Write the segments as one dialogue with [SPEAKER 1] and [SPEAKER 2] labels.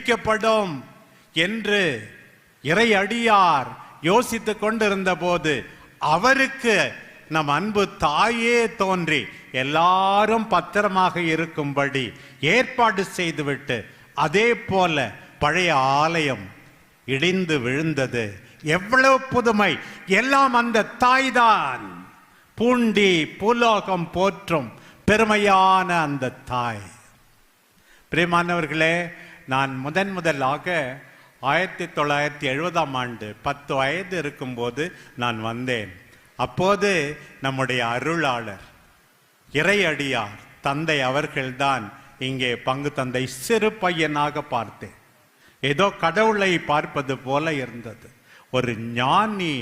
[SPEAKER 1] ஜெபிக்கப்படும் என்று இறை அடியார் யோசித்துக் கொண்டிருந்த போது அவருக்கு நம் அன்பு தாயே தோன்றி எல்லாரும் பத்திரமாக இருக்கும்படி ஏற்பாடு செய்துவிட்டு, அதே போல பழைய ஆலயம் இடிந்து விழுந்தது. எவ்வளவு புதுமை! எல்லாம் அந்த தாய்தான். பூண்டி பூலோகம் போற்றும் பெருமையான அந்த தாய். பிரியமானவர்களே, நான் முதலாக 1970ஆம் ஆண்டு 10 வயது இருக்கும்போது நான் வந்தேன். அப்போது நம்முடைய அருளாளர் இறையடியார் தந்தை அவர்கள்தான் இங்கே பங்கு தந்தை. சிறு பையனாக பார்த்தேன். ஏதோ கடவுளை பார்ப்பது போல இருந்தது. ஒரு ஞானி,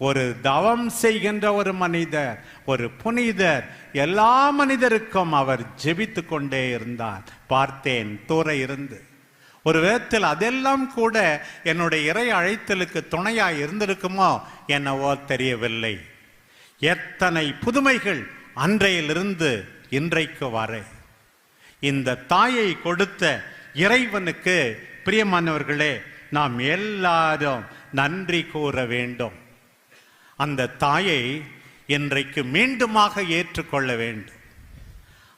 [SPEAKER 1] ஒரு தவம் செய்கின்ற ஒரு மனிதர், ஒரு புனிதர். எல்லா மனிதருக்கும் அவர் ஜெபித்து கொண்டே இருந்தார். பார்த்தேன் தூர இருந்து. ஒரு விதத்தில் அதெல்லாம் கூட என்னுடைய இறை அழைத்தலுக்கு துணையாய் இருந்திருக்குமோ என்னவோ தெரியவில்லை. எத்தனை புதுமைகள் அன்றையிலிருந்து இன்றைக்கு வரை. இந்த தாயை கொடுத்த இறைவனுக்கு பிரியமானவர்களே, நாம் எல்லாரும் நன்றி கூற வேண்டும். அந்த தாயை இன்றைக்கு மீண்டுமாக ஏற்றுக்கொள்ள வேண்டும்.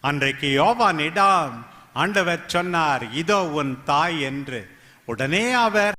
[SPEAKER 1] அன்றைக்கு யோவானிடம் ஆண்டவர் சொன்னார், இதோ உன் தாய் என்று. உடனே அவர்